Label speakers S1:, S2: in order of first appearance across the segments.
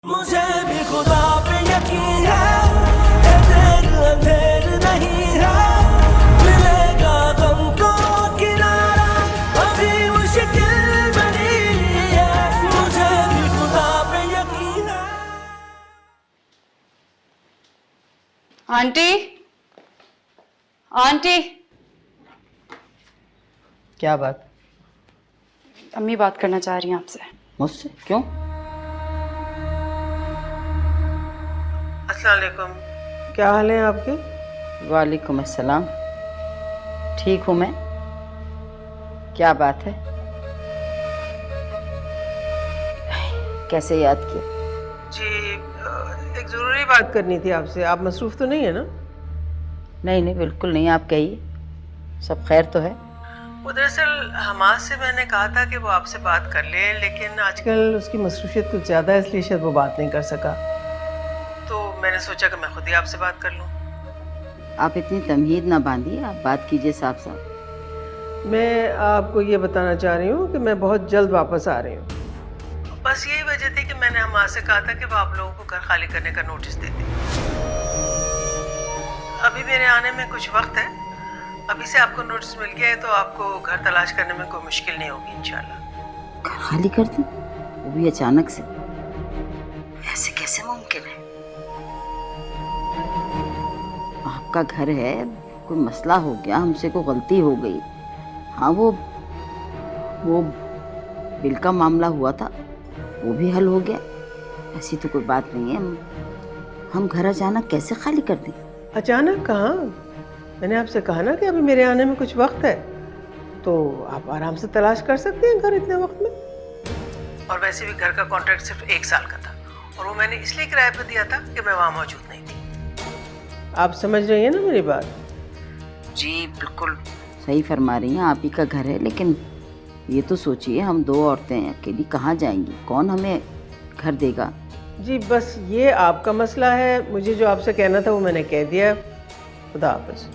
S1: मुझे भी खुदा पे यकीन है, ये देर अंधेर नहीं है, मिलेगा गम को किनारा, अभी मुश्किल बनी है, मुझे भी खुदा पे यकीन है।
S2: Aunty, aunty.
S3: क्या बात?
S2: अम्मी बात करना चाह रही हैं आपसे।
S3: मुझसे? क्यों?
S4: अस्सलाम वालेकुम। क्या हाल है आपके?
S3: वालेकुम अस्सलाम। ठीक हूँ मैं। क्या बात है? कैसे याद किया?
S4: जी, एक ज़रूरी बात करनी थी आपसे। आप मसरूफ़ तो नहीं है ना?
S3: नहीं नहीं, बिल्कुल नहीं। आप कहिए, सब खैर तो है?
S4: वो दरअसल हमाद से मैंने कहा था कि वो आपसे बात कर ले, लेकिन आजकल उसकी मसरूफियत कुछ ज़्यादा है, इसलिए शायद वो बात नहीं कर सका। तो मैंने सोचा कि मैं खुद ही आपसे बात कर लूँ।
S3: आप इतनी तमहीद ना बांधिए, आप बात कीजिए साफ साफ।
S4: मैं आपको ये बताना चाह रही हूँ कि मैं बहुत जल्द वापस आ रही हूँ। बस यही वजह थी कि मैंने हमाद से कहा था कि वो आप लोगों को घर खाली करने का नोटिस दे दें। अभी मेरे आने में कुछ वक्त है। अभी से आपको नोटिस मिल गया है तो आपको घर तलाश करने में कोई मुश्किल नहीं होगी इंशाल्लाह।
S3: घर खाली कर दी, वो भी अचानक से? ऐसे कैसे मुमकिन है? आपका घर है, कोई मसला हो गया, हमसे कोई गलती हो गई। हाँ, वो बिल का मामला हुआ था, वो भी हल हो गया। ऐसी तो कोई बात नहीं है। हम घर अचानक कैसे खाली कर दें?
S4: अचानक कहाँ? मैंने आपसे कहा ना कि अभी मेरे आने में कुछ वक्त है, तो आप आराम से तलाश कर सकते हैं घर इतने वक्त में। और वैसे भी घर का कॉन्ट्रैक्ट सिर्फ 1 साल का था, और वो मैंने इसलिए किराए पर दिया था कि मैं वहाँ मौजूद नहीं थी। आप समझ रही हैं ना मेरी बात?
S3: जी बिल्कुल सही फरमा रही हैं। आप ही का घर है, लेकिन ये तो सोचिए, हम 2 औरतें हैं, अकेली कहाँ जाएंगी? कौन हमें घर देगा?
S4: जी बस ये आपका मसला है। मुझे जो आपसे कहना था वो मैंने कह दिया। खुदा हाफ़िज़।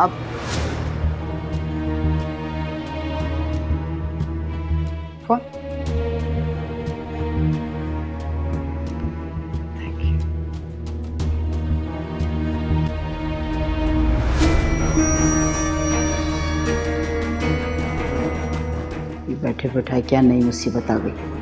S3: अब
S2: फोन। Thank you.
S3: ये बैठे बैठाए क्या नई मुसीबत आ गई?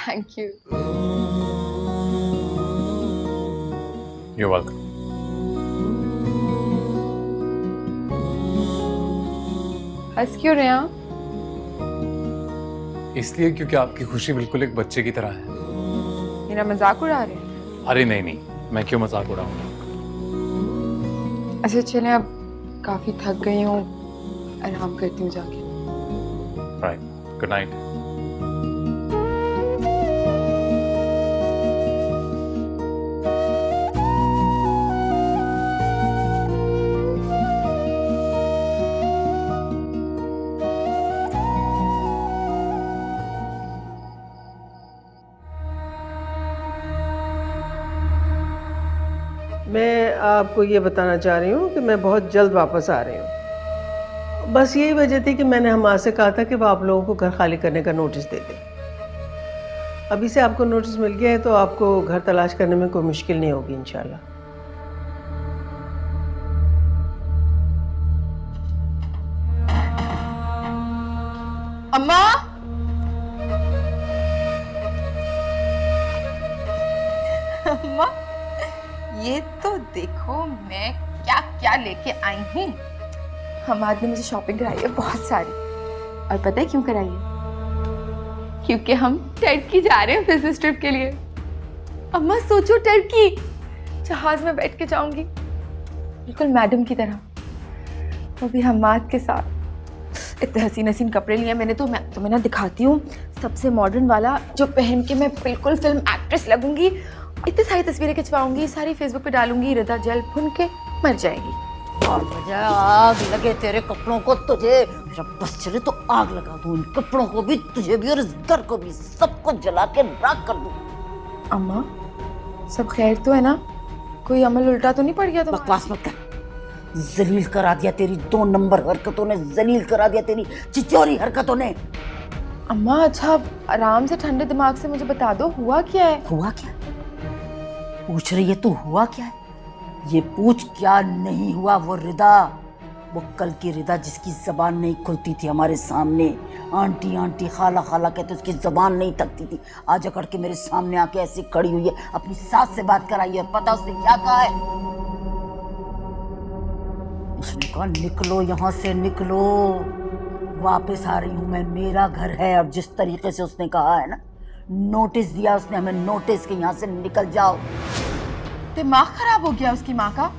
S2: Thank you.
S5: You're welcome.
S2: हंस क्यों रहे हैं आप?
S5: इसलिए क्योंकि आपकी खुशी बिल्कुल एक बच्चे की तरह है।
S2: मेरा मजाक उड़ा रहे हैं?
S5: अरे नहीं नहीं, मैं क्यों मजाक उड़ाऊंगा।
S2: अच्छा चलें, अब काफी थक गई हूँ, आराम करती हूँ जाके।
S5: Right, good night.
S4: मैं आपको ये बताना चाह रही हूँ कि मैं बहुत जल्द वापस आ रही हूँ। बस यही वजह थी कि मैंने हमाद से कहा था कि वो आप लोगों को घर खाली करने का नोटिस दे दें। अभी से आपको नोटिस मिल गया है तो आपको घर तलाश करने में कोई मुश्किल नहीं होगी इंशाल्लाह।
S2: अम्मा,
S6: अम्मा, ये तो देखो मैं क्या क्या लेके आई हूँ।
S2: हमाद ने मुझे शॉपिंग कराई है बहुत सारी, और पता है क्यों कराई है? क्योंकि हम टर्की जा रहे हैं बिजनेस ट्रिप के लिए। अम्मा सोचो, टर्की जहाज में बैठ के जाऊंगी, बिल्कुल मैडम की तरह। वो भी हम्माद के साथ। इतने हसीन हसीन कपड़े लिए मैंने, तो मैं तुम्हें ना दिखाती हूँ सबसे मॉडर्न वाला, जो पहन के मैं बिल्कुल फिल्म एक्ट्रेस लगूंगी। इतनी सारी तस्वीरें खिंचवाऊंगी, सारी फेसबुक पे डालूंगी, रिदा जल भुन के मर जाएगी।
S3: और वजह आग लगे तेरे कपड़ों को, तुझे मेरा बस चले तो आग लगा दूं, इन कपड़ों को भी, तुझे भी और इस घर को भी, सबको जला के राख कर दूं।
S2: अम्मा सब खैर तो है ना? कोई अमल उल्टा तो नहीं पड़ गया तुम्हारा?
S3: बकवास मत कर। जलील करा दिया तेरी 2 नंबर हरकतों ने, जलील करा दिया तेरी चिचोरी हरकतों ने।
S2: अम्मा अच्छा आराम से ठंडे दिमाग से मुझे बता दो, हुआ क्या है?
S3: हुआ क्या पूछ रही है तू? हुआ क्या है ये पूछ। क्या नहीं हुआ? वो रिदा, वो कल की रिदा जिसकी जबान नहीं खुलती थी हमारे सामने, आंटी आंटी खाला खाला कहते, उसकी जबान नहीं थकती थी, आज अकड़ के मेरे सामने आके ऐसी खड़ी हुई है, अपनी सास से बात कराई है। पता उसने क्या कहा है? उसने कहा निकलो यहाँ से, निकलो, वापस आ रही हूँ मैं, मेरा घर है। और जिस तरीके से उसने कहा है ना, नोटिस दिया उसने हमें, नोटिस के यहाँ से निकल जाओ।
S2: दिमाग खराब हो गया उसकी माँ का?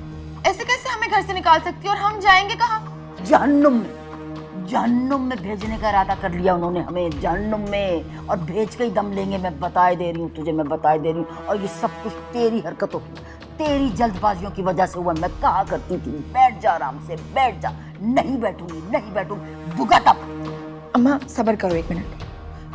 S2: ऐसे कैसे हमें घर से निकाल सकती है? और हम जाएंगे कहाँ?
S3: जहन्नुम में, जहन्नुम में भेजने का इरादा कर लिया उन्होंने हमें, जहन्नुम में, और भेज के ही दम लेंगे। मैं बताए दे रही हूँ तुझे, मैं बताए दे रही हूँ। और ये सब कुछ तेरी हरकतों की, तेरी जल्दबाजियों की वजह से हुआ। मैं कहा करती थी बैठ जा आराम से, बैठ जा। नहीं बैठूंगी, नहीं बैठूंगी, भुगत अब।
S2: अम्मा सब्र करो 1 मिनट,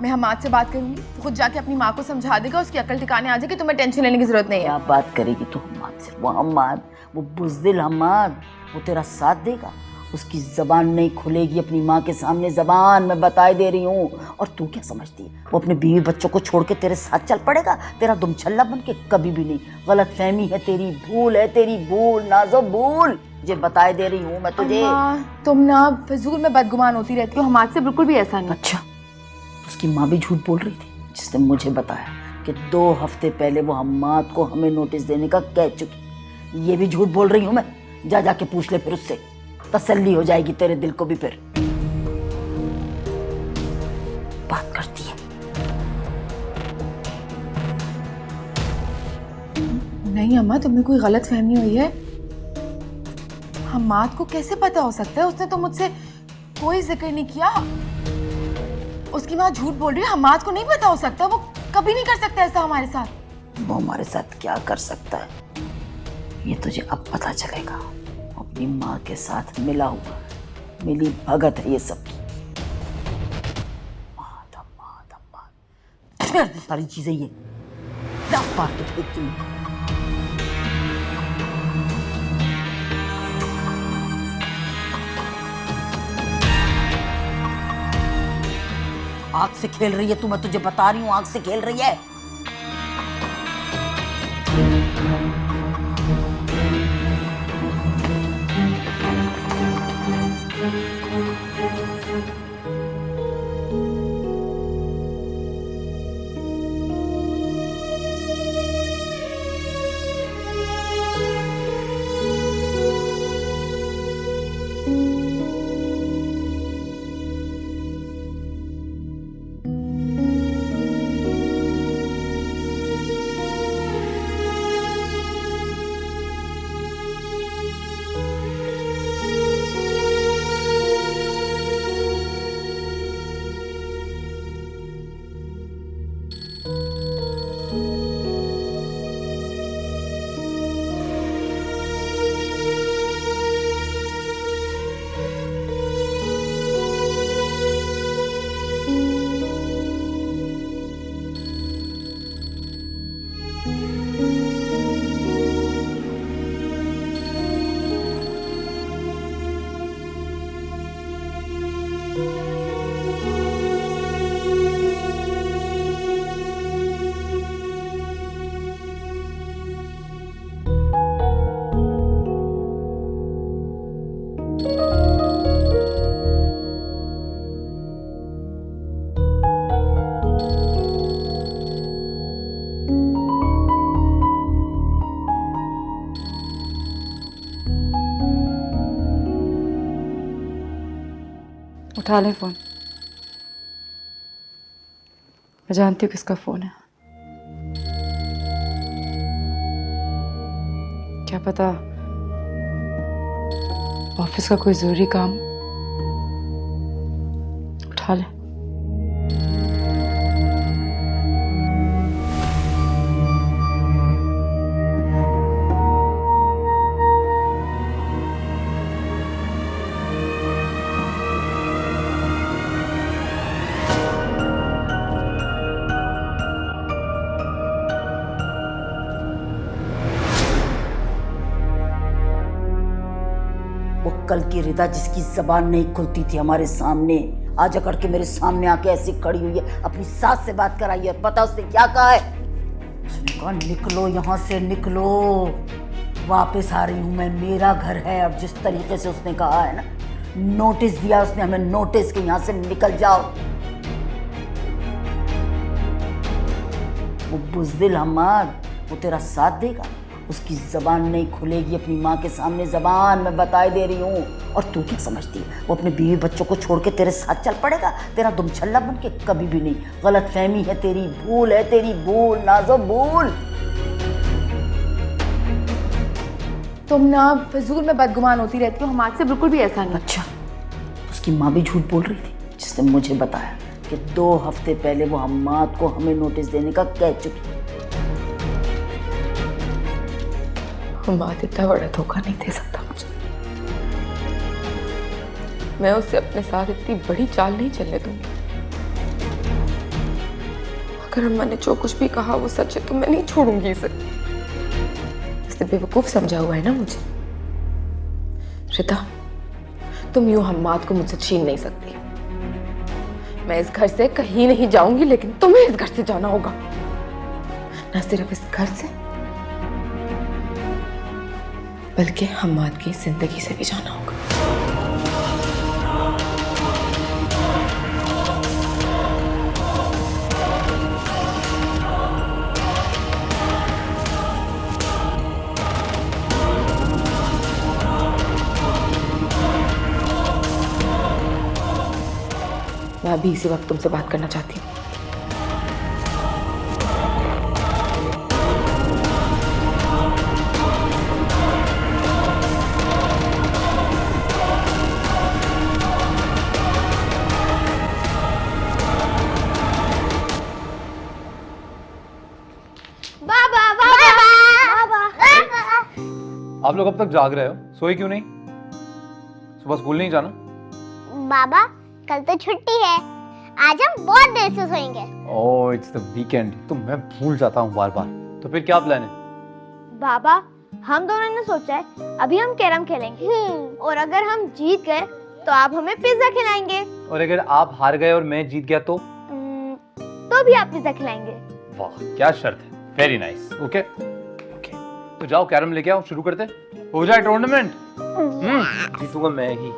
S2: मैं हम्माद से बात करूंगी, तो खुद जाके अपनी माँ को समझा देगा, उसकी अकल ठिकाने आ जाएगी, तुम्हें टेंशन लेने की जरूरत नहीं है।
S3: क्या बात करेगी तू हम्माद से? वो हम्माद, वो बुज़दिल हम्माद, वो तेरा साथ देगा? उसकी जबान नहीं खुलेगी अपनी माँ के सामने, जबान मैं बताए दे रही हूँ। और तू क्या समझती है वो अपने बीवी बच्चों को छोड़ के तेरे साथ चल पड़ेगा तेरा दुमछल्ला बन के? कभी भी नहीं। गलत फहमी है तेरी, भूल है तेरी, भूल नाजो, भूल। ये बताए दे रही हूँ मैं तुझे।
S2: तुम ना फिजूल में बदगुमान होती रहती हो, हम्माद से बिल्कुल भी ऐसा नहीं।
S3: अच्छा, उसकी माँ भी झूठ बोल रही थी, जिसने मुझे बताया कि 2 हफ्ते पहले वो हम्माद को हमें नोटिस देने का कह चुकी। ये भी झूठ बोल रही हूँ मैं? जा जाके पूछ ले फिर उससे, तसल्ली हो जाएगी तेरे दिल को भी। फिर बात करती है।
S2: नहीं अम्मा, तुम्हें कोई गलत फहमी हुई है। हम्माद को कैसे पता हो सकता है? उसने तो मुझसे कोई जिक्र नहीं किया। उसकी माँ झूठ बोल रही है, हम्माद को नहीं पता हो सकता, वो कभी नहीं कर सकता ऐसा हमारे साथ।
S3: वो हमारे साथ क्या कर सकता है ये तुझे अब पता चलेगा। अपनी माँ के साथ मिला हुआ, मिली भगत है ये सबकी। सारी चीजें ये बात देखती हूँ। आग से खेल रही है तू, मैं तुझे बता रही हूँ, आग से खेल रही है।
S2: उठा ले फोन, मैं जानती हूँ किसका फोन है। क्या पता ऑफिस का कोई जरूरी काम उठा ले।
S3: वो कल की रिदा जिसकी जबान नहीं खुलती थी हमारे सामने, आज अकड़ के मेरे सामने आके ऐसी खड़ी हुई है, अपनी सास से बात कराई है। पता उसने क्या कहा है? उसने कहा निकलो यहाँ से, निकलो, वापस आ रही हूँ मैं, मेरा घर है। अब जिस तरीके से उसने कहा है ना, नोटिस दिया उसने हमें, नोटिस के यहाँ से निकल जाओ। वो बुज़दिल हमाद, वो तेरा साथ देगा? उसकी जबान नहीं खुलेगी अपनी माँ के सामने, जबान मैं बताए दे रही हूँ। और तू क्या समझती है, वो अपने बीवी बच्चों को छोड़ के तेरे साथ चल पड़ेगा तेरा दुमछल्ला बन के? कभी भी नहीं। गलत फहमी है तेरी, भूल है तेरी, भूल नाज़ो, भूल।
S2: तुम ना फजूल में बदगुमान होती रहती हो, हमारे से बिल्कुल भी ऐसा नहीं।
S3: अच्छा, उसकी माँ भी झूठ बोल रही थी जिसने मुझे बताया कि 2 हफ्ते पहले वो हम्माद को हमें नोटिस देने का कह चुकी।
S2: बात इतना बड़ा धोखा नहीं दे सकता मुझे। मैं उससे अपने साथ इतनी बड़ी चाल नहीं चलने दूंगी। अगर अम्मा ने जो कुछ भी कहा वो सच है तो मैं नहीं छोड़ूंगी इसे। इसने बेवकूफ समझा हुआ है ना मुझे। रिता, तुम यूं हम्माद को मुझसे छीन नहीं सकती। मैं इस घर से कहीं नहीं जाऊंगी, लेकिन तुम्हें इस घर से जाना होगा। ना सिर्फ इस घर से, बल्कि हम्माद की जिंदगी से भी जाना होगा। मैं अभी इसी वक्त तुमसे बात करना चाहती हूँ।
S5: आप लोग अब तक जाग रहे हो, सोए क्यों नहीं? सुबह स्कूल नहीं जाना?
S7: बाबा कल तो छुट्टी है, आज हम बहुत देर से सोएंगे।
S5: ओह इट्स द वीकेंड, तो मैं भूल जाता हूँ बार बार। तो फिर क्या प्लान है?
S7: बाबा हम दोनों ने सोचा है अभी हम कैरम खेलेंगे, और अगर हम जीत गए तो आप हमें पिज्जा खिलाएंगे,
S5: और अगर आप हार गए और मैं जीत गया तो
S7: भी आप पिज्जा खिलाएंगे।
S5: वाह क्या शर्त है, वेरी नाइस। ओके ओके, तो जाओ कैरम लेके आओ, शुरू करते, हो जाए टूर्नामेंट। जीतूंगा मैं ही।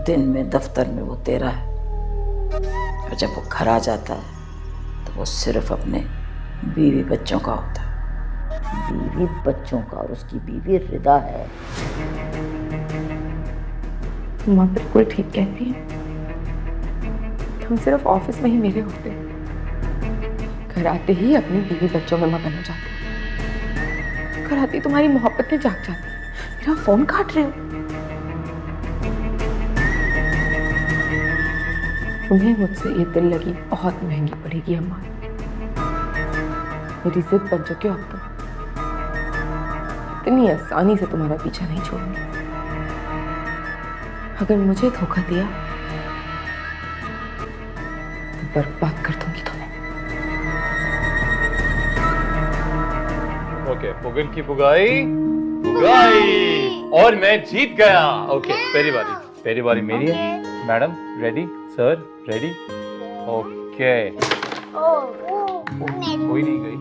S3: दिन में दफ्तर में वो तेरा है, और जब वो घर आ जाता है तो वो सिर्फ अपने बीवी बच्चों का होता है। बीवी बच्चों का, और उसकी बीवी रिदा है।
S2: माँ बिल्कुल ठीक कहती है। हम सिर्फ ऑफिस में ही मेरे होते, घर आते ही अपनी बीवी बच्चों में मगन हो जाते। घर आती तुम्हारी मोहब्बतें जाग जाती। मेरा फोन काट रहे हो। तुम्हें मुझसे ये दिल लगी बहुत महंगी पड़ेगी अम्मा। मेरी जिद बन चुके हो अब तुम। इतनी आसानी से तुम्हारा पीछा नहीं छोड़ूंगी। अगर मुझे धोखा दिया तो बर्बाद कर दूंगी तुम्हें।
S5: ओके, पुगन की पुगाई पुगाई, और मैं जीत गया। ओके, पहली बारी मेरी है। Madam ready, sir ready, okay. कोई नहीं गई।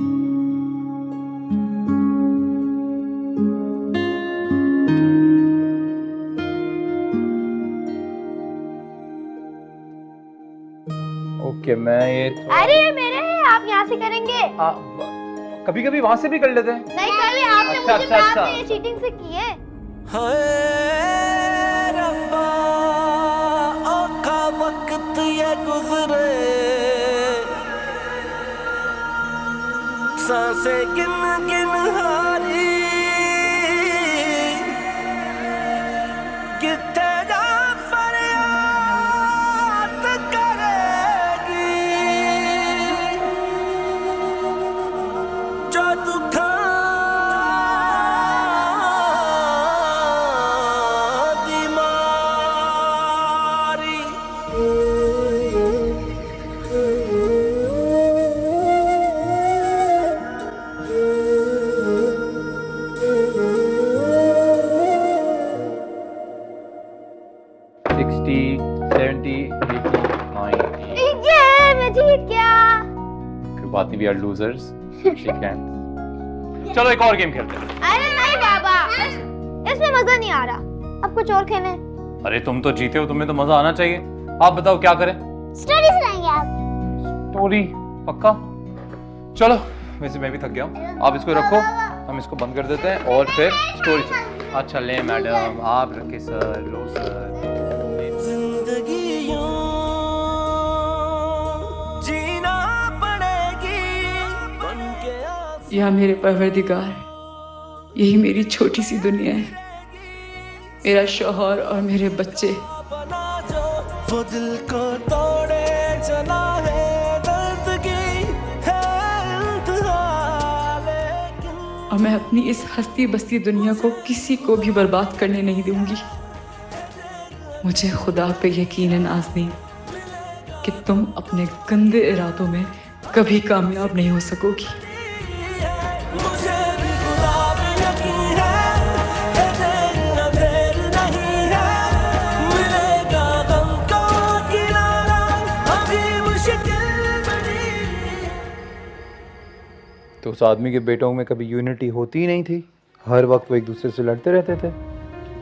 S5: ओके, मैं ये
S7: अरे ये मेरे हैं, आप यहाँ से करेंगे।
S5: कभी कभी वहां से भी कर लेते हैं।
S7: नहीं पहले आपने
S5: अच्छा,
S7: मुझे
S5: अच्छा,
S7: कहा,
S5: अच्छा।
S7: आपने ये चीटिंग से की है।
S1: हाय रब्बा, औकात सांसें गिन गिन हारी किथे जा फरियाद करेगी जो दुखा दी मारी
S7: ये मैं जीत गया।
S5: कोई बात नहीं, we are losers. Shake hands. चलो एक और गेम खेलते हैं।
S7: अरे नहीं बाबा, इसमें मजा नहीं आ रहा। अब कुछ और खेलें।
S5: अरे तुम तो जीते हो, तुम्हें तो मजा आना चाहिए। आप बताओ क्या करें?
S7: स्टोरी सुनाएंगे आप।
S5: स्टोरी? पक्का? चलो, वैसे मैं भी थक गया हूँ, आप इसको रखो, हम इसको बंद कर देते हैं और फिर स्टोरी। अच्छा ले मैडम, आप रखे सर, लो सर।
S1: जिंदगी यूं जीना पड़ेगी बन के
S8: या मेरे परवरदिगार, यही मेरी छोटी सी दुनिया है। मेरा शौहर और मेरे बच्चे।
S1: बना जो वो दिल को तोड़े चला है दर्द की है इंतहा लेकिन
S8: और मैं अपनी इस हंसती बसती दुनिया को किसी को भी बर्बाद करने नहीं दूंगी। मुझे खुदा पे यकीन है नाज़नीन कि तुम अपने गंदे इरादों में कभी कामयाब नहीं हो सकोगी।
S1: मुझे भी खुदा पे यकीन है कि देर न देर नहीं है मिलेगा गम का किनारा अभी मुश्किल बनी।
S5: तो उस आदमी के बेटों में कभी यूनिटी होती ही नहीं थी, हर वक्त वो एक दूसरे से लड़ते रहते थे।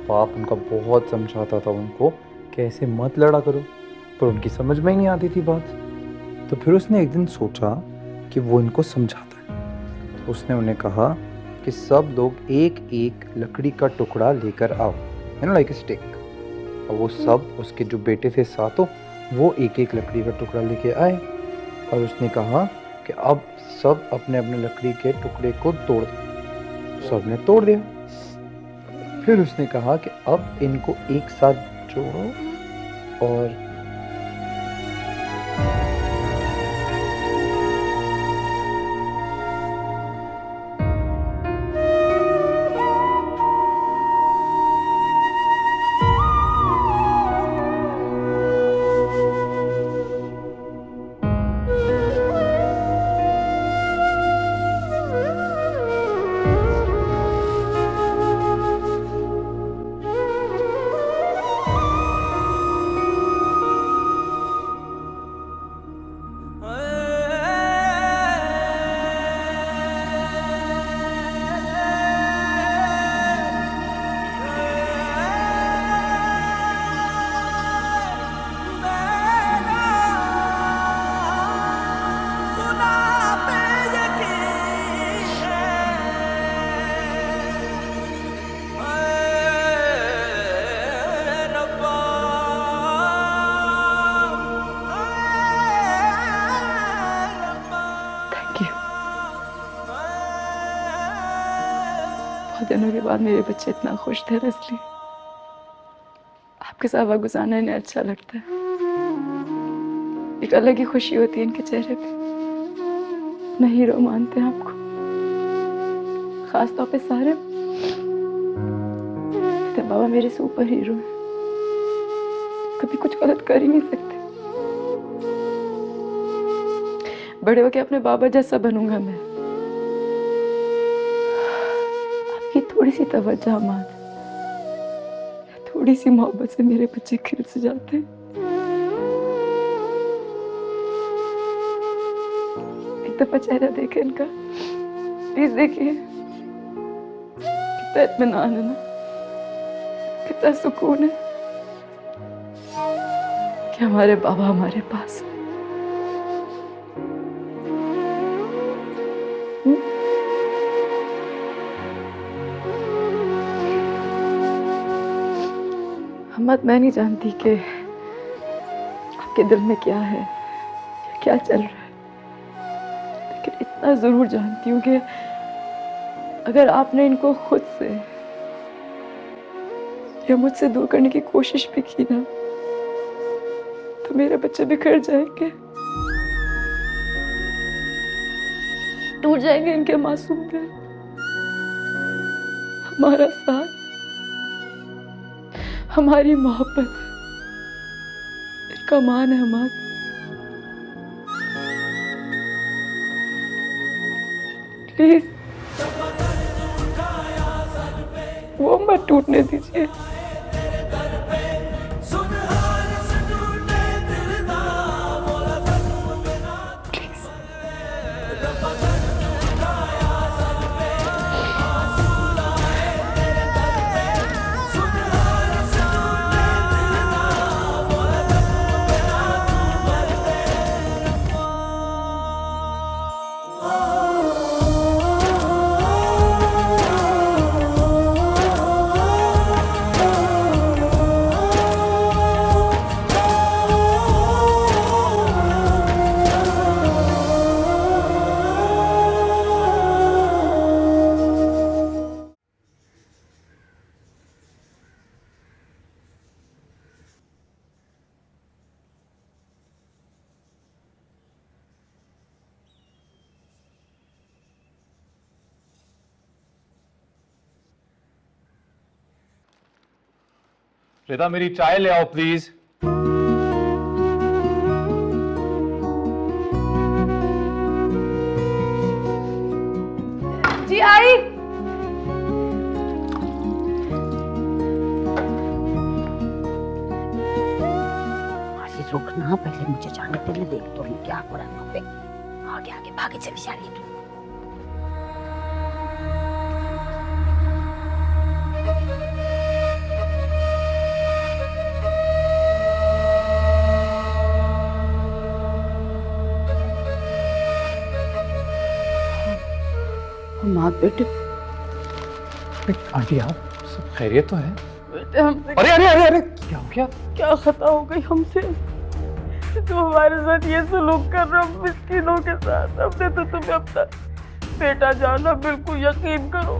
S5: बाप उनका बहुत समझाता था उनको कि ऐसे मत लड़ा करो, पर उनकी समझ में ही नहीं आती थी बात। तो फिर उसने एक दिन सोचा कि वो इनको समझाता है। तो उसने उन्हें कहा कि सब लोग एक एक लकड़ी का टुकड़ा लेकर आओ, है ना, लाइक स्टिक। और वो सब उसके जो बेटे थे सातों, वो एक एक लकड़ी का टुकड़ा लेके आए। और उसने कहा कि अब सब अपने अपने लकड़ी के टुकड़े को तोड़ दो। सब ने तोड़ दिया। फिर उसने कहा कि अब इनको एक साथ जोड़ो और
S8: बहुत दिनों के बाद मेरे बच्चे इतना खुश थे रसली। आपके साथ वक्त गुजारना इन्हें अच्छा लगता है। एक अलग ही खुशी होती है इनके चेहरे पे। मैं हीरो मानते हैं आपको, खास तौर पे सारे। तो बाबा मेरे सुपर हीरो हैं, कभी कुछ गलत कर ही नहीं सकते। बड़े होके अपने बाबा जैसा बनूंगा मैं। आपकी थोड़ी सी तवज्जो अमान, थोड़ी सी मोहब्बत से मेरे बच्चे खिल से जाते हैं। एक दफा चेहरा देखे इनका, प्लीज देखिए। कितना इत्मीनान है ना, कितना सुकून है कि हमारे बाबा हमारे पास। अहमद, मैं नहीं जानती कि आपके दिल में क्या है, क्या चल रहा है, लेकिन इतना ज़रूर जानती हूँ कि अगर आपने इनको खुद से या मुझसे दूर करने की कोशिश भी की ना, तो मेरे बच्चे बिखर जाएंगे, टूट जाएंगे इनके मासूम दिल। हमारा साथ, हमारी मोहब्बत, इनका मान है हमारा। प्लीज वो मत टूटने दीजिए।
S5: रिदा मेरी चाय ले आओ प्लीज।
S2: जी आई।
S3: रुकना, पहले मुझे जाने के लिए देख तो क्या हो रहा है वहां पे। आगे आगे भागे चली जा रही है तू। माँ बेटे,
S5: आंटी आप सब खैरियत तो है?
S8: बेटे हमसे
S5: अरे अरे अरे अरे क्या हो गया?
S8: क्या खता हो गई हमसे? तो हमारे साथ ये सलूक कर रहा मिस्किनों के साथ। हमने तो तुम्हें अपना बेटा जाना, बिल्कुल यकीन करो।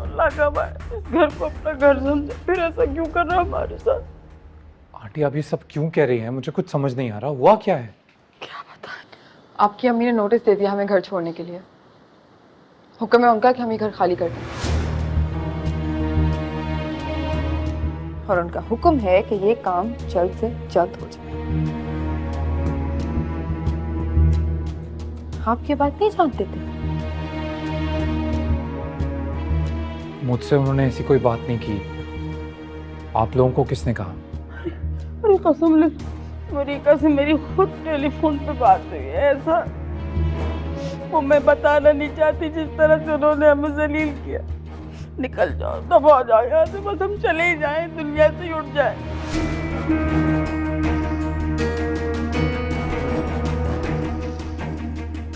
S8: अल्लाह का भाई इस घर को अपना घर समझे, फिर ऐसा क्यों कर रहा हमारे साथ?
S5: आंटी आप ये सब क्यों कह रही हैं? मुझे कुछ समझ नहीं आ रहा, हुआ क्या है?
S8: क्या बता। आपकी अम्मी ने नोटिस दे दिया हमें घर छोड़ने के लिए। हुक्म है उनका कि हम ये घर खाली कर दें, और उनका हुक्म है कि ये काम जल्द से जल्द हो जाए। आप ये बात नहीं जानते थे?
S5: मुझसे उन्होंने ऐसी कोई बात नहीं की। आप लोगों को किसने कहा?
S8: अरे कसम ले, मेरी कसम, मेरी खुद टेलीफोन पे बात हुई है। ऐसा वो मैं बताना नहीं चाहती, जिस तरह से उन्होंने हमें जलील किया। निकल जाओ, दफा हो जाओ यहाँ से, बस हम चले ही जाएं, दुनिया से ही उठ जाए।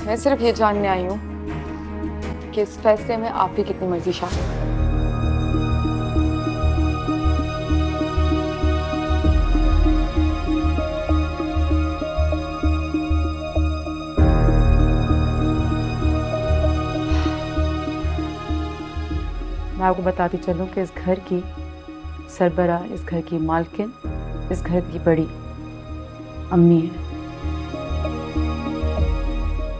S8: मैं सिर्फ ये जानने आई हूँ कि इस फैसले में आपकी कितनी मर्जी शामिल है। मैं आपको बताती चलूं कि इस घर की सरबरा, इस घर की मालकिन, इस घर की बड़ी अम्मी है।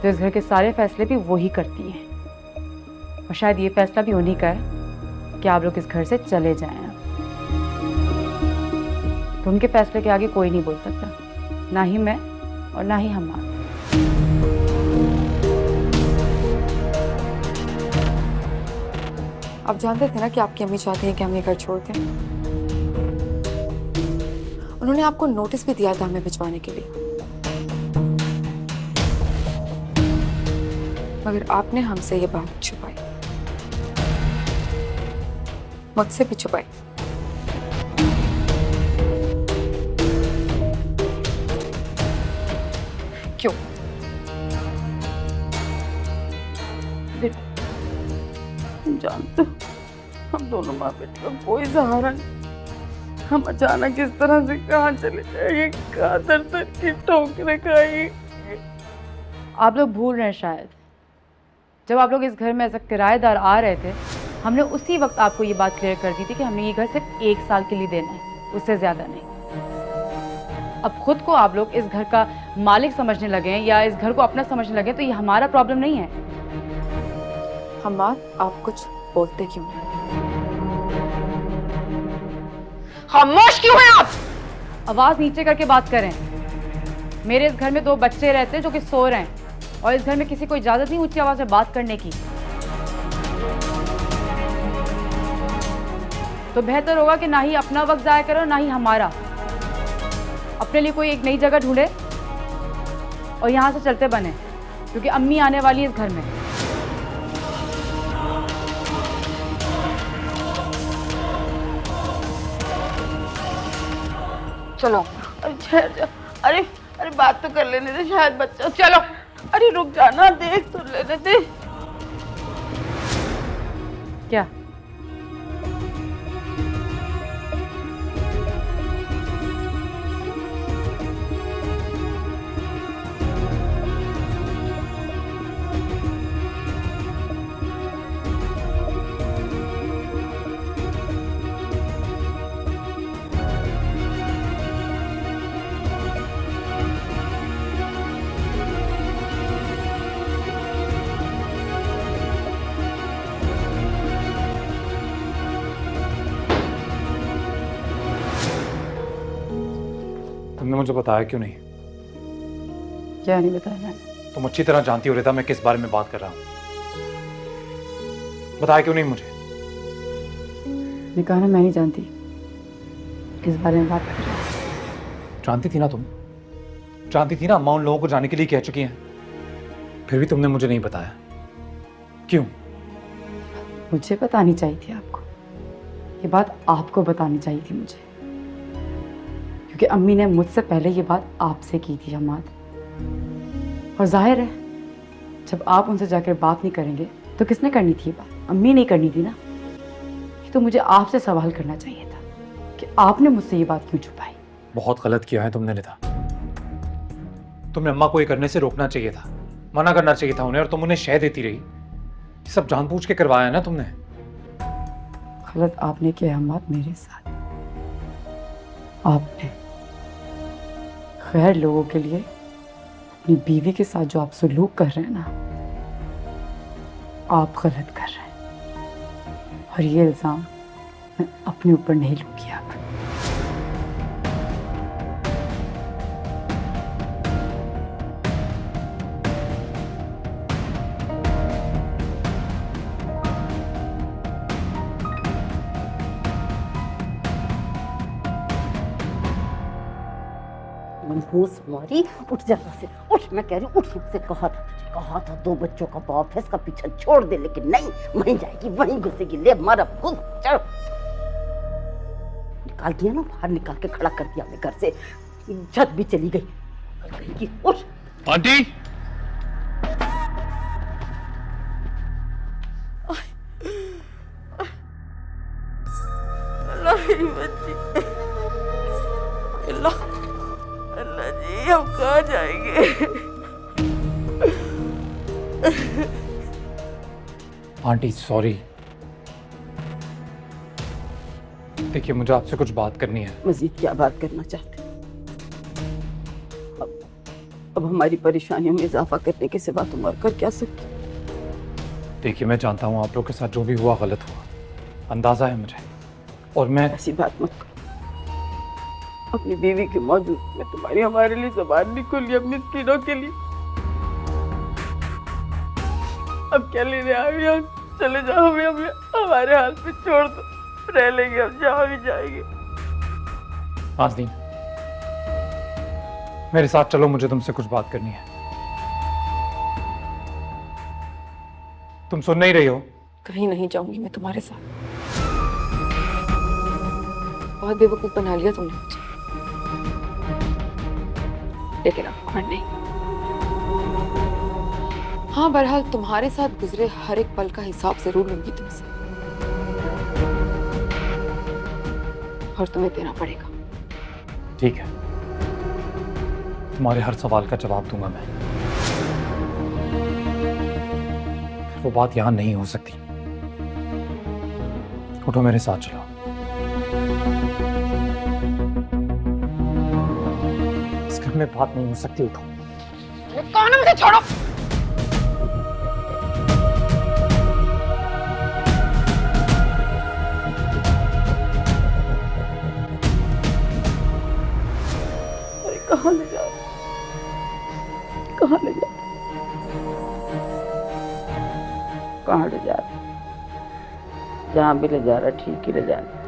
S8: तो इस घर के सारे फैसले भी वो ही करती हैं, और शायद ये फैसला भी उन्हीं का है कि आप लोग इस घर से चले जाएं। तो उनके फैसले के आगे कोई नहीं बोल सकता, ना ही मैं और ना ही हम आप। आप जानते थे ना कि आपकी अम्मी चाहती हैं कि हम ये घर छोड़ दें। उन्होंने आपको नोटिस भी दिया था हमें भिजवाने के लिए, मगर आपने हमसे ये बात छुपाई, मुझसे भी छुपाई। क्यों? जानते हो, हम दोनों माँ बेटे का कोई सहारा नहीं। हम अचानक इस तरह से कहाँ चले जाएंगे, कहाँ दर दर की ठोकरें खाएंगे। आप लोग भूल रहे हैं शायद
S9: जब आप लोग इस घर में एज अ किराएदार आ रहे थे, हमने उसी वक्त आपको ये बात क्लियर कर दी थी कि हमने ये घर सिर्फ 1 साल के लिए देना है, उससे ज़्यादा नहीं। अब खुद को आप लोग इस घर का मालिक समझने लगे हैं या इस घर को अपना समझने लगे, तो ये हमारा प्रॉब्लम नहीं है।
S2: हमार, आप कुछ बोलते क्यों नहीं?
S9: खामोश क्यों हैं आप? आवाज नीचे करके बात करें। मेरे इस घर में 2 बच्चे रहते हैं जो कि सो रहे हैं, और इस घर में किसी को इजाजत नहीं ऊंची आवाज में बात करने की। तो बेहतर होगा कि ना ही अपना वक्त जाया करो ना ही हमारा। अपने लिए कोई एक नई जगह ढूंढे और यहाँ से चलते बने, क्योंकि अम्मी आने वाली है इस घर में।
S2: चलो। अरे अरे बात तो कर लेने दे, शायद बच्चा। चलो। अरे रुक जाना, देख तो लेने दे।
S9: क्या?
S5: तुमने मुझे बताया क्यों नहीं?
S9: क्या नहीं बताया मैंने?
S5: तुम अच्छी तरह जानती हो रिता मैं किस बारे में बात कर रहा हूँ। बताया क्यों नहीं मुझे?
S9: मैं कहा ना, मैं नहीं जानती किस बारे में बात कर रहा हूँ।
S5: जानती थी ना तुम? जानती थी ना अम्मा उन लोगों को जाने के लिए कह चुकी हैं, फिर भी तुमने मुझे नहीं बताया क्यों?
S9: मुझे बतानी चाहिए थी आपको, ये बात आपको बतानी चाहिए थी मुझे, क्योंकि अम्मी ने मुझसे पहले ये बात आपसे की थी हमाद। और जाहिर है जब आप उनसे जाकर बात नहीं करेंगे तो किसने करनी थी ये बात? अम्मी नहीं करनी थी ना। तो मुझे आपसे सवाल करना चाहिए था कि आपने मुझसे ये बात क्यों छुपाई।
S5: बहुत गलत किया है तुमने रिता। तुमने अम्मा को ये करने से रोकना चाहिए था, मना करना चाहिए था उन्हें, और तुम उन्हें शह देती रही। ये सब जानबूझ के करवाया है ना तुमने।
S9: गलत आपने किया हमाद मेरे साथ। आपने गैर लोगों के लिए अपनी बीवी के साथ जो आप सलूक कर रहे हैं ना, आप गलत कर रहे हैं। और ये इल्जाम मैं अपने ऊपर नहीं लूंगी आप।
S3: मनहूस मारी, उठ जा यहाँ से, उठ। मैं कह रही हूँ उठ यहाँ से। कहा था 2 बच्चों का बाप है, इसका पीछा छोड़ दे, लेकिन नहीं, वहीं जाएगी, वहीं घुसेगी। ले मर अब, घुस, चल। निकाल दिया ना, बाहर निकाल के खड़ा कर दिया अपने घर से। छत भी चली गई। उठ
S5: आंटी।
S2: अल्लाह जी, हम कहाँ जाएंगे?
S5: Aunty sorry. देखिए मुझे आपसे कुछ बात करनी है।
S3: मजीद क्या बात करना चाहते? अब हमारी परेशानियों में इजाफा करने के सिवा तुम और कर क्या सकते?
S5: देखिए मैं जानता हूँ आप लोग के साथ जो भी हुआ गलत हुआ, अंदाजा है मुझे, और मैं
S3: ऐसी बात मत करो। अपनी बीवी के मौजूद में तुम्हारी हमारे लिए ज़बान नहीं खोली, अपनी मिस्कीनों के लिए। अब क्या लेने आ गए? चले जाओ, हमें हमारे हाल पे छोड़ दो, रह लेंगे हम जहाँ भी जाएंगे।
S5: आज़ीन मेरे साथ चलो, मुझे तुमसे कुछ बात करनी है। तुम सुन नहीं रही हो?
S2: कहीं नहीं जाऊंगी मैं तुम्हारे साथ। बहुत बेवकूफ बना लिया तुमने मुझे, लेकिन अब और नहीं। हाँ, बहरहाल तुम्हारे साथ गुजरे हर एक पल का हिसाब जरूर लूंगी तुमसे, और तुम्हें देना पड़ेगा।
S5: ठीक है, तुम्हारे हर सवाल का जवाब दूंगा मैं। वो बात यहाँ नहीं हो सकती। उठो, मेरे साथ चलो। इस घर में बात नहीं हो सकती, उठो।
S2: कौन है? मुझे छोड़ो।
S9: कहाँ ले जा कहाँ ले जा कहाँ ले जा जहाँ भी ले जा रहा ठीक ही ले जा रहा।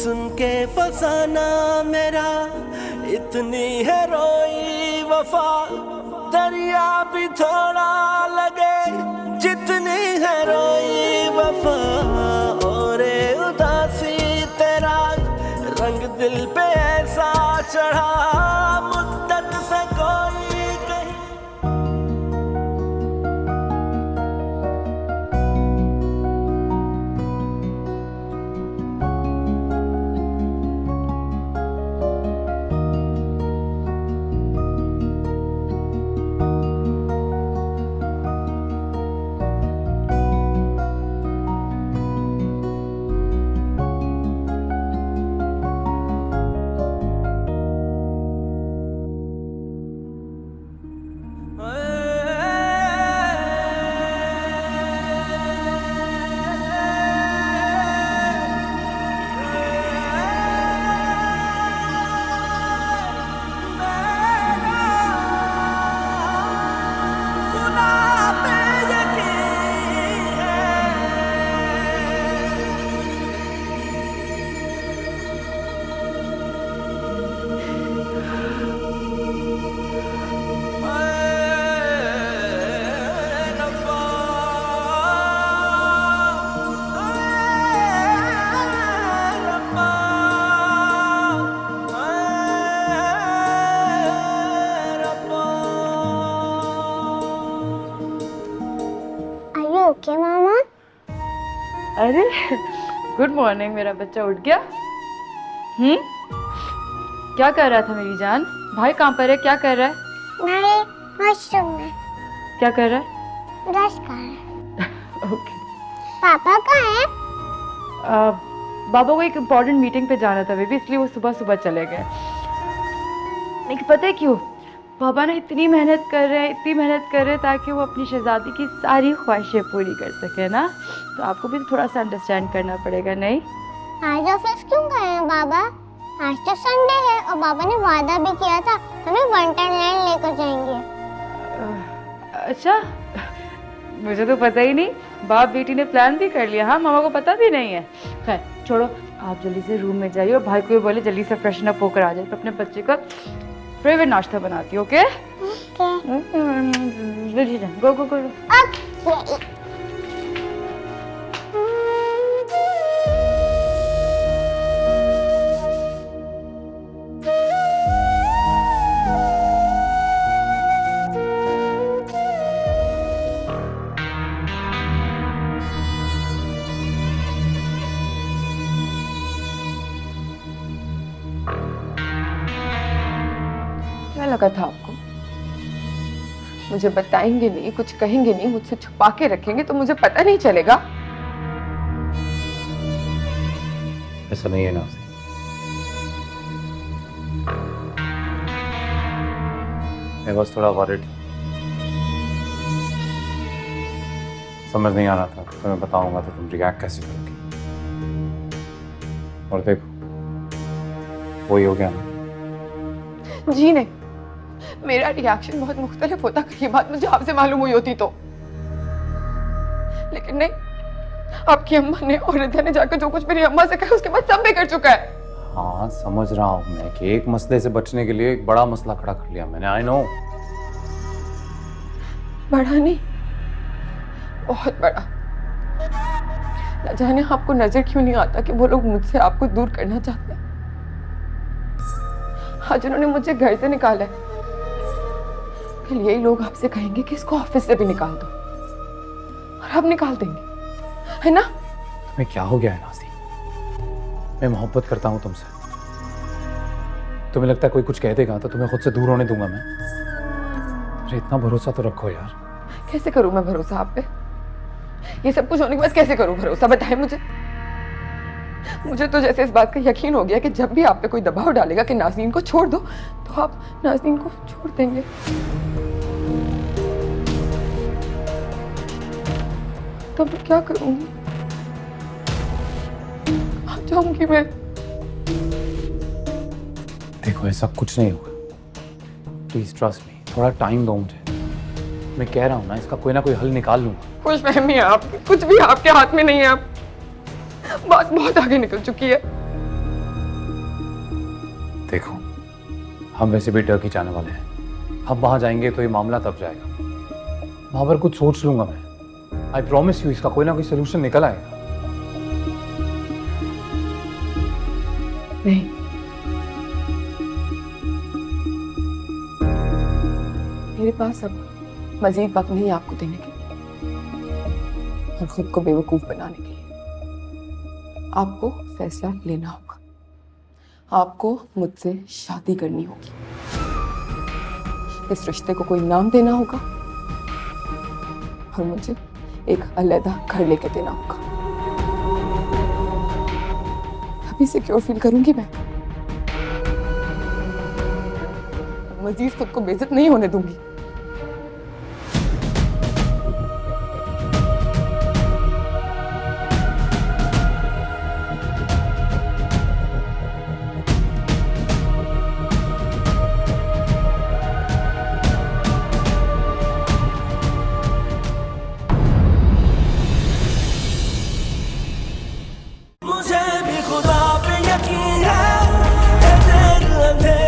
S1: सुन के फसाना मेरा, इतनी है रोई वफा, दरिया भी थोड़ा लगे जितनी है रोई वफा। और उदासी तेरा रंग दिल पे ऐसा चढ़ा, मुद्दत से कोई कहीं।
S7: ओके मामा।
S9: अरे गुड मॉर्निंग, मेरा बच्चा उठ गया। क्या कर रहा था मेरी जान? भाई कहाँ पर है? क्या कर रहा है?
S7: नहीं, वॉशरूम में।
S9: क्या कर रहा है?
S7: ब्रश कर रहा है।
S9: ओके।
S7: पापा कहाँ है?
S9: बाबा को एक इम्पोर्टेंट मीटिंग पे जाना था बेबी, इसलिए वो सुबह सुबह चले गए। लेकिन पता है क्यों? पापा ना इतनी मेहनत कर रहे हैं, इतनी मेहनत कर रहे हैं ताकि वो अपनी शहजादी की सारी ख्वाहिशें पूरी कर सके ना। तो आपको भी थोड़ा सा अंडरस्टैंड करना पड़ेगा, नहीं?
S7: आज ऑफिस क्यों गए हैं बाबा? आज तो संडे है और बाबा ने वादा भी किया था हमें वंडरलैंड लेकर जाएंगे।
S9: अच्छा, मुझे तो पता ही नहीं। बाप बेटी ने प्लान भी कर लिया। हाँ, मामा को पता भी नहीं है। खैर छोड़ो, आप जल्दी से रूम में जाइए और भाई को भी बोले जल्दी से फ्रेशन अप होकर आ जाए। तो अपने बच्चे का फेवरेट नाश्ता बनाती हो। ओके? गो गो गो।
S2: क्या लगा था आपको? मुझे बताएंगे नहीं, कुछ कहेंगे नहीं, मुझसे छुपा के रखेंगे तो मुझे पता नहीं चलेगा?
S5: ऐसा नहीं है नाज़ी। मैं बस थोड़ा वरिड। समझ नहीं आ रहा था, तो मैं बताऊंगा तो तुम रिएक्ट कैसे करोगी। और देखो वही हो गया ना।
S2: जी नहीं, मेरा रिएक्शन बहुत मुख्तलिफ होता, ये बात मुझे आपसे मालूम हुई होती तो। लेकिन नहीं, आपकी अम्मा ने और रिद्धा ने जाकर जो कुछ मेरी अम्मा से कहा उसके बाद सब बिगड़ चुका है।
S5: हाँ समझ रहा हूँ मैं कि एक मसले से बचने के लिए एक बड़ा मसला खड़ा कर लिया मैंने। I know.
S2: बड़ा नहीं, बहुत बड़ा। न जाने आपको नजर क्यों नहीं आता कि वो लोग मुझसे आपको दूर करना चाहते हैं। आज उन्होंने मुझे घर से निकाला है, कल यही लोग आपसे कहेंगे कि इसको ऑफिस से भी निकाल दो, और आप निकाल देंगे, है ना?
S5: तुम्हें क्या हो गया है नाज़ी? मैं मोहब्बत करता हूँ तुमसे। तुम्हें लगता है कोई कुछ कह देगा तो तुम्हें खुद से दूर होने दूंगा मैं? अरे इतना भरोसा तो रखो यार।
S2: कैसे करूं मैं भरोसा आप पे? ये सब कुछ होने के बाद कैसे करूं भरोसा, बताएं मुझे। मुझे तो जैसे इस बात का यकीन हो गया कि जब भी आप पे कोई दबाव डालेगा कि नाज़नीन को छोड़ दो, तो आप नाज़नीन को छोड़ देंगे। तो मैं क्या करूंगी? आ जाऊंगी मैं।
S5: देखो ऐसा कुछ नहीं होगा, प्लीज ट्रस्ट मी। थोड़ा टाइम दो मुझे, मैं कह रहा हूँ ना, इसका कोई ना कोई हल निकाल लूंगा।
S2: खुशफहमी है आपकी, कुछ भी आपके हाथ में नहीं है। आप बात बहुत आगे निकल चुकी है।
S5: देखो हम वैसे भी टर्की जाने वाले हैं, हम वहां जाएंगे तो ये मामला तब जाएगा। वहां पर कुछ सोच लूंगा मैं। आई प्रॉमिस यू, इसका कोई ना कोई सोल्यूशन निकल आएगा।
S2: नहीं, मेरे पास अब मजीद वक्त नहीं आपको देने के लिए और खुद को बेवकूफ बनाने के लिए। आपको फैसला लेना होगा, आपको मुझसे शादी करनी होगी, इस रिश्ते को कोई नाम देना होगा और मुझे एक अलग घर लेके देना होगा। तभी सिक्योर फील करूंगी मैं, मजीद खुद को बेइज्जत नहीं होने दूंगी।
S1: मुझे भी खुदा पे यकीन है, ये दिल अंधेरा